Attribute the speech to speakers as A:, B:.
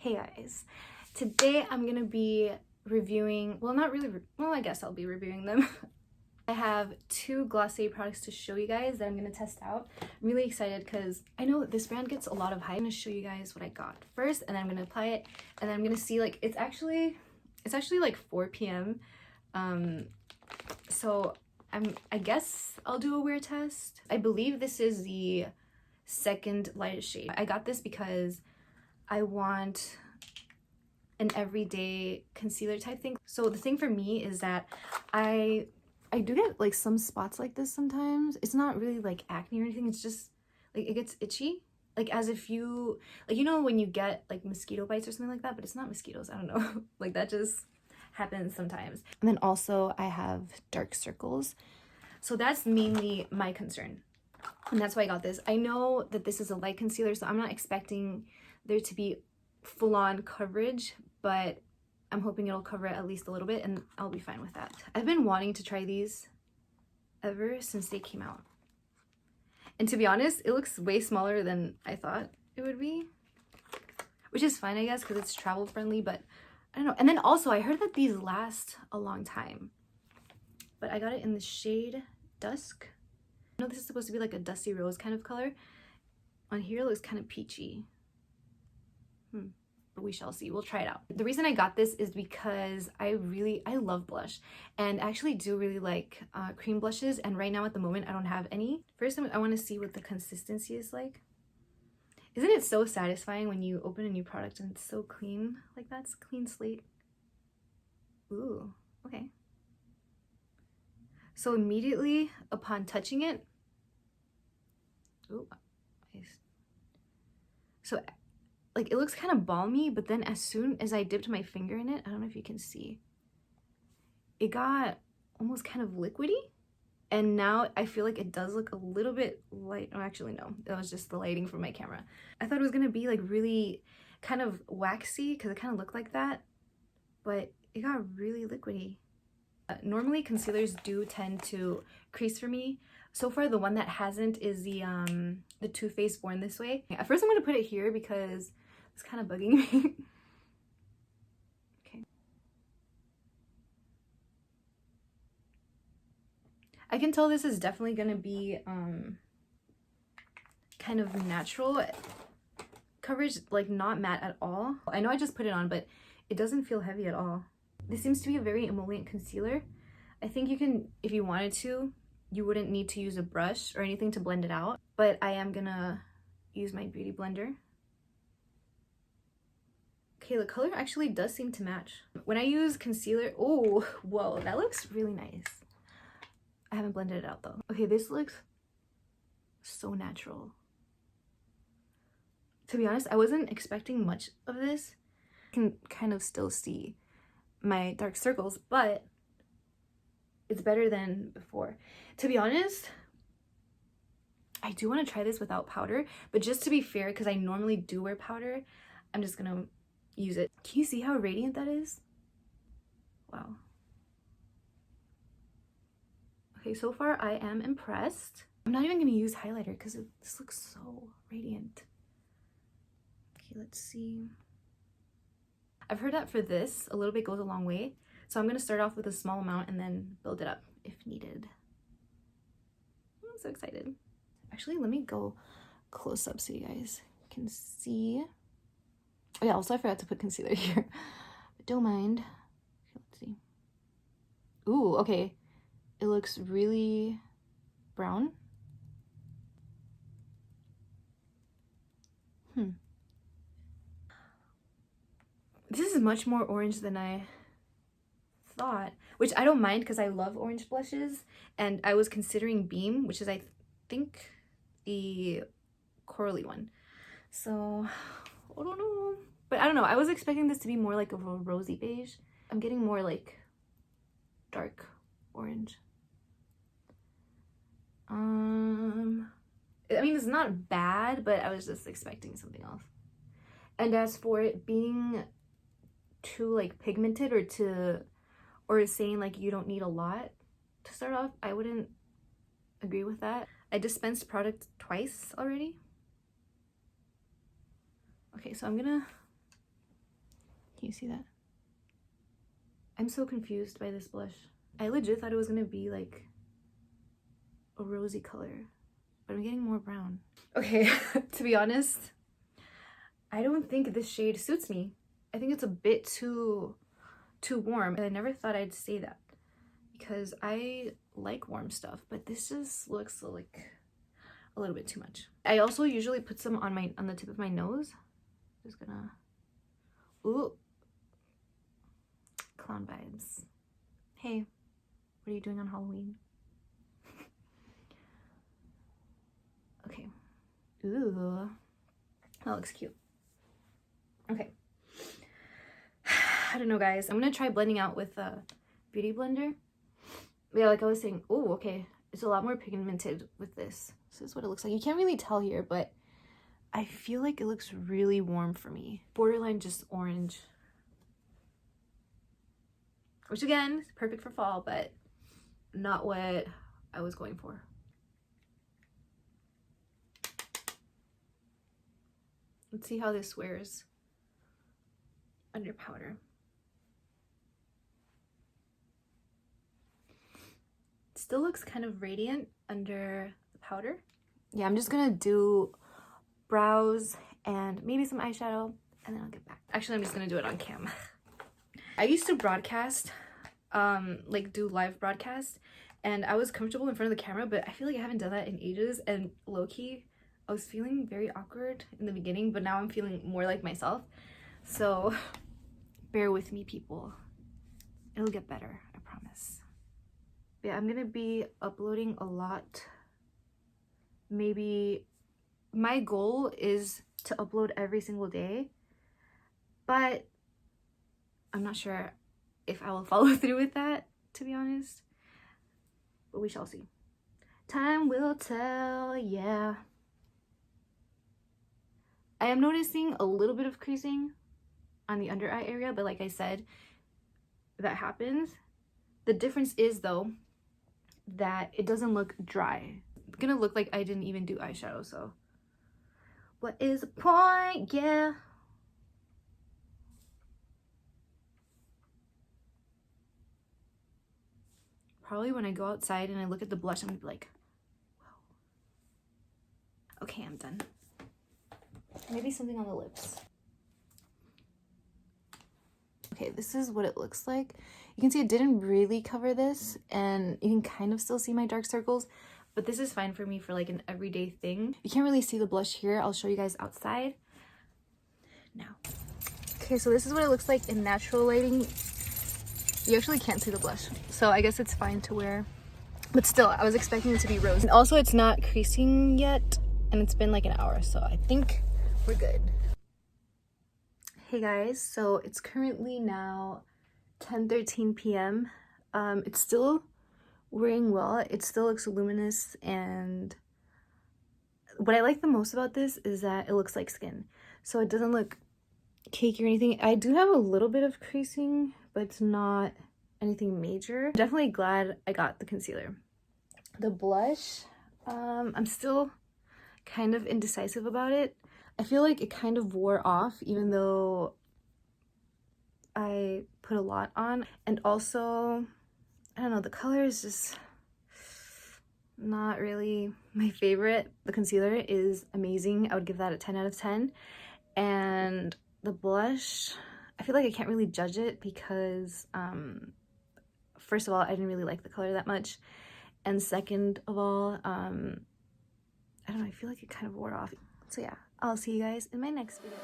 A: Hey guys, today I'm gonna be reviewing, well not really, well I guess I'll be reviewing them. I have two Glossier products to show you guys that I'm gonna test out. I'm really excited because I know that this brand gets a lot of hype. I'm gonna show you guys what I got first and then I'm gonna apply it and then I'm gonna see, like, it's actually like 4 p.m. So I guess I'll do a wear test. I believe this is the second lightest shade. I got this because I want an everyday concealer type thing. So the thing for me is that I do get like some spots like this sometimes. It's not really like acne or anything, it's just like it gets itchy, like as if you, like, you know when you get like mosquito bites or something like that, but it's not mosquitoes, I don't know. Like that just happens sometimes. And then also I have dark circles, so that's mainly my concern, and that's why I got this. I know that this is a light concealer, so I'm not expecting there to be full-on coverage, but I'm hoping it'll cover it at least a little bit and I'll be fine with that. I've been wanting to try these ever since they came out, and to be honest, it looks way smaller than I thought it would be, which is fine I guess because it's travel friendly, but I don't know. And then also I heard that these last a long time, but I got it in the shade Dusk. I know this is supposed to be like a dusty rose kind of color. On here it looks kind of peachy. But we shall see. We'll try it out. The reason I got this is because I love blush, and I actually do really like cream blushes, and right now at the moment I don't have any. First I want to see what the consistency is like. Isn't it so satisfying when you open a new product and it's so clean? Like, that's clean slate. Ooh, okay. So immediately upon touching it, ooh, nice. So like it looks kind of balmy, but then as soon as I dipped my finger in it, I don't know if you can see, it got almost kind of liquidy, and now I feel like it does look a little bit light. Oh, actually no, that was just the lighting from my camera. I thought it was gonna be like really kind of waxy because it kind of looked like that, but it got really liquidy. Normally concealers do tend to crease for me. So far the one that hasn't is the Too Faced Born This Way. At first I'm going to put it here because it's kind of bugging me. Okay. I can tell this is definitely going to be kind of natural coverage, like not matte at all. I know I just put it on, but it doesn't feel heavy at all. This seems to be a very emollient concealer. I think you can, if you wanted to, you wouldn't need to use a brush or anything to blend it out, but I am gonna use my beauty blender. Okay, the color actually does seem to match. When I use concealer, oh, whoa, that looks really nice. I haven't blended it out though. Okay, this looks so natural. To be honest, I wasn't expecting much of this. You can kind of still see my dark circles, but it's better than before. To be honest, I do want to try this without powder, but just to be fair, because I normally do wear powder, I'm just gonna use it. Can you see how radiant that is? Wow. Okay, so far I am impressed. I'm not even gonna use highlighter because this looks so radiant. Okay, let's see. I've heard that for this, a little bit goes a long way. So I'm going to start off with a small amount and then build it up if needed. I'm so excited. Actually, let me go close up so you guys can see. Oh yeah, also I forgot to put concealer here, but don't mind. Okay, let's see. Ooh, okay. It looks really brown. This is much more orange than I thought, which I don't mind because I love orange blushes, and I was considering Beam, which is I think the corally one. So I don't know, but I don't know, I was expecting this to be more like of a rosy beige. I'm getting more like dark orange. I mean, it's not bad, but I was just expecting something else. And as for it being too like pigmented or saying like you don't need a lot to start off, I wouldn't agree with that. I dispensed product twice already. Okay, so I'm gonna Can you see that? I'm so confused by this blush. I legit thought it was gonna be like a rosy color, but I'm getting more brown. Okay, to be honest, I don't think this shade suits me. I think it's a bit too warm, and I never thought I'd say that because I like warm stuff, but this just looks like a little bit too much. I also usually put some on the tip of my nose. Just gonna, ooh, clown vibes. Hey, what are you doing on Halloween? Okay. Ooh, that looks cute. Okay. I don't know, guys. I'm gonna try blending out with a beauty blender. Yeah, like I was saying, oh, okay. It's a lot more pigmented with this. This is what it looks like. You can't really tell here, but I feel like it looks really warm for me. Borderline just orange. Which again, is perfect for fall, but not what I was going for. Let's see how this wears under powder. Still looks kind of radiant under the powder. Yeah, I'm just gonna do brows and maybe some eyeshadow, and then I'll get back. Actually, I'm just gonna do it on cam. I used to broadcast, like do live broadcast, and I was comfortable in front of the camera, but I feel like I haven't done that in ages, and low-key, I was feeling very awkward in the beginning, but now I'm feeling more like myself. So bear with me, people. It'll get better, I promise. Yeah, I'm gonna be uploading a lot. Maybe my goal is to upload every single day, but I'm not sure if I will follow through with that, to be honest, but we shall see. Time will tell. Yeah, I am noticing a little bit of creasing on the under eye area, but like I said, that happens. The difference is though that it doesn't look dry. It's gonna look like I didn't even do eyeshadow, so what is the point? Yeah. Probably when I go outside and I look at the blush, I'm gonna be like, wow. Okay, I'm done. Maybe something on the lips. Okay, this is what it looks like. You can see it didn't really cover this, and you can kind of still see my dark circles, but this is fine for me for like an everyday thing. You can't really see the blush here. I'll show you guys outside now. Okay, so this is what it looks like in natural lighting. You actually can't see the blush, so I guess it's fine to wear, but still, I was expecting it to be rose. And also, it's not creasing yet, and it's been like an hour, so I think we're good. Hey guys, so it's currently now 10:13 p.m. It's still wearing well. It still looks luminous, and what I like the most about this is that it looks like skin. So it doesn't look cakey or anything. I do have a little bit of creasing, but it's not anything major. Definitely glad I got the concealer. The blush, I'm still kind of indecisive about it. I feel like it kind of wore off even though I put a lot on. And also, I don't know, the color is just not really my favorite. The concealer is amazing. I would give that a 10 out of 10. And the blush, I feel like I can't really judge it because first of all, I didn't really like the color that much, and second of all, I don't know, I feel like it kind of wore off. So yeah, I'll see you guys in my next video.